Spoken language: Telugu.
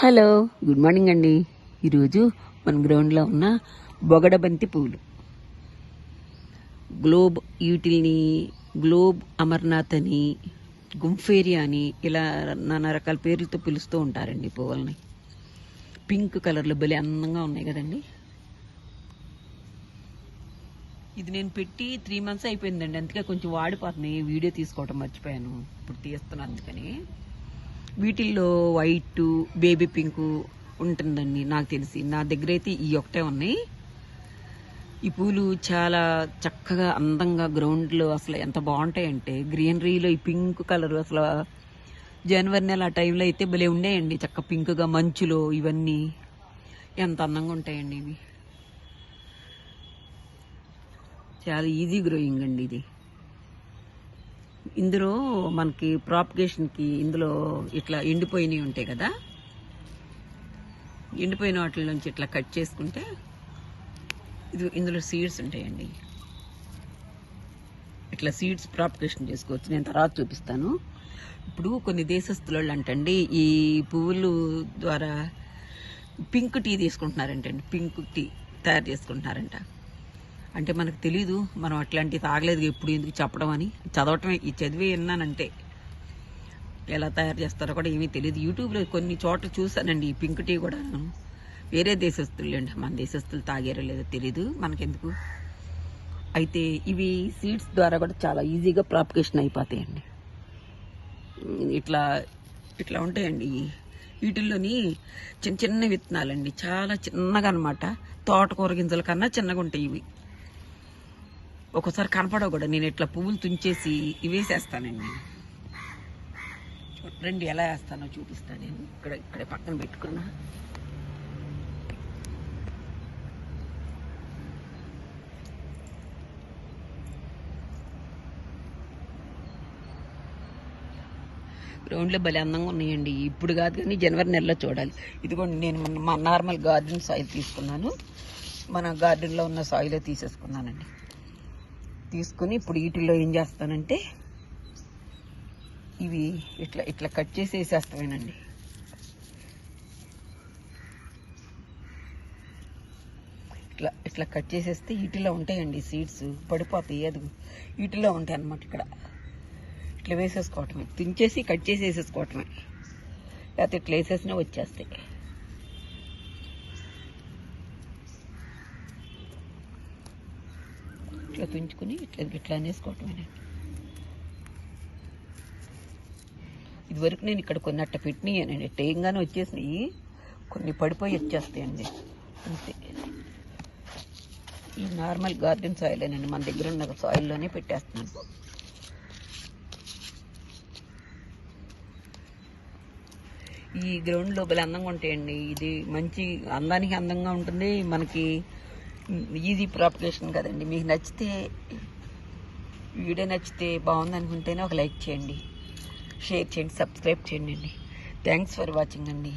హలో, గుడ్ మార్నింగ్ అండి. ఈరోజు మన గ్రౌండ్లో ఉన్న బొగడబంతి పువ్వులు, గ్లోబ్ యూటిల్ని, గ్లోబ్ అమర్నాథ్ అని, గుంఫేరియా అని ఇలా నానా రకాల పేర్లతో పిలుస్తూ ఉంటారండి పువ్వులని. పింక్ కలర్లో భలే అందంగా ఉన్నాయి కదండి. ఇది నేను పెట్టి 3 months అయిపోయిందండి, అందుకే కొంచెం వాడిపోతున్నాయి. వీడియో తీసుకోవటం మర్చిపోయాను, ఇప్పుడు తీస్తున్నాను. అందుకని వీటిల్లో వైట్, బేబీ పింక్ ఉంటుందండి నాకు తెలిసి. నా దగ్గర అయితే ఈ ఒకటే ఉన్నాయి. ఈ పూలు చాలా చక్కగా అందంగా గ్రౌండ్లో అసలు ఎంత బాగుంటాయంటే, గ్రీనరీలో ఈ పింక్ కలర్ అసలు జనవరి నెల ఆ టైంలో అయితే భలే ఉండేయండి. చక్క పింక్గా మంచులో ఇవన్నీ ఎంత అందంగా ఉంటాయండి. ఇవి చాలా ఈజీ గ్రోయింగ్ అండి ఇది. ఇందులో మనకి ప్రాపగేషన్కి ఇందులో ఇట్లా ఎండిపోయినవి ఉంటాయి కదా, ఎండిపోయిన వాటి నుంచి ఇట్లా కట్ చేసుకుంటే ఇందులో సీడ్స్ ఉంటాయండి. ఇట్లా సీడ్స్ ప్రాపగేషన్ చేసుకోవచ్చు. నేను తర్వాత చూపిస్తాను. ఇప్పుడు కొన్ని దేశస్తులు అంటండి ఈ పువ్వులు ద్వారా పింక్ టీ తీసుకుంటున్నారంటండి. పింక్ టీ తయారు చేసుకుంటున్నారంట. అంటే మనకు తెలీదు, మనం అట్లాంటివి తాగలేదు ఎప్పుడు, ఎందుకు చెప్పడం అని. చదవటమే, ఈ చదివే విన్నానంటే ఎలా తయారు చేస్తారో కూడా ఏమీ తెలియదు. యూట్యూబ్లో కొన్ని చోట్ల చూసానండి ఈ పింక్ టీ కూడా. వేరే దేశస్తులు అండి, మన దేశస్తులు తాగారో లేదో తెలీదు, మనకెందుకు. అయితే ఇవి సీడ్స్ ద్వారా కూడా చాలా ఈజీగా ప్రాపగేషన్ అయిపోతాయండి. ఇట్లా ఇట్లా ఉంటాయండి. వీటిల్లోని చిన్న చిన్న విత్తనాలండి, చాలా చిన్నగా అనమాట. తోటకూర గింజల కన్నా చిన్నగా ఉంటాయి ఇవి. ఒక్కోసారి కనపడవు కూడా. నేను ఇట్లా పువ్వులు తుంచేసి ఇవేసేస్తానండి. రండి ఎలా వేస్తానో చూపిస్తాను. నేను ఇక్కడే పక్కన పెట్టుకున్నా. గ్రౌండ్లో భలే అందంగా ఉన్నాయండి. ఇప్పుడు కాదు కానీ జనవరి నెలలో చూడాలి. ఇదిగోండి, నేను మా నార్మల్ గార్డెన్ సాయిల్ తీసుకున్నాను. మన గార్డెన్లో ఉన్న సాయిలే తీసేసుకున్నానండి. తీసుకుని ఇప్పుడు వీటిల్లో ఏం చేస్తానంటే ఇవి ఇట్లా ఇట్లా కట్ చేసి వేసేస్తామేనండి. ఇట్లా ఇట్లా కట్ చేసేస్తే వీటిలో ఉంటాయండి సీడ్స్, పడిపోతాయి. అది వీటిలో ఉంటాయి అన్నమాట. ఇక్కడ ఇట్లా వేసేసుకోవటమే, తుంచేసి కట్ చేసి వేసేసుకోవటమే. లేకపోతే ఇట్లా వేసేసినా వచ్చేస్తాయి. ఇట్లా తుంచుకుని ఇట్లా అనేసుకోవటమేనండి. ఇదివరకు నేను ఇక్కడ కొన్ని అట్ట పెట్టినాయనండి, టేయంగానే వచ్చేసినాయి. కొన్ని పడిపోయి వచ్చేస్తాయండి అంతే. ఈ నార్మల్ గార్డెన్ సాయిలేనండి, మన దగ్గర ఉన్న సాయిల్లోనే పెట్టేస్తున్నాను. ఈ గ్రౌండ్ లోపల అందంగా ఉంటాయండి. ఇది మంచి అందానికి అందంగా ఉంటుంది, మనకి ఈజీ ప్రాపగేషన్ కదండి. మీకు నచ్చితే, వీడియో నచ్చితే బాగుంది అనుకుంటేనే ఒక లైక్ చేయండి, షేర్ చేయండి, సబ్స్క్రైబ్ చేయండి అండి. థ్యాంక్స్ ఫర్ వాచింగ్ అండి.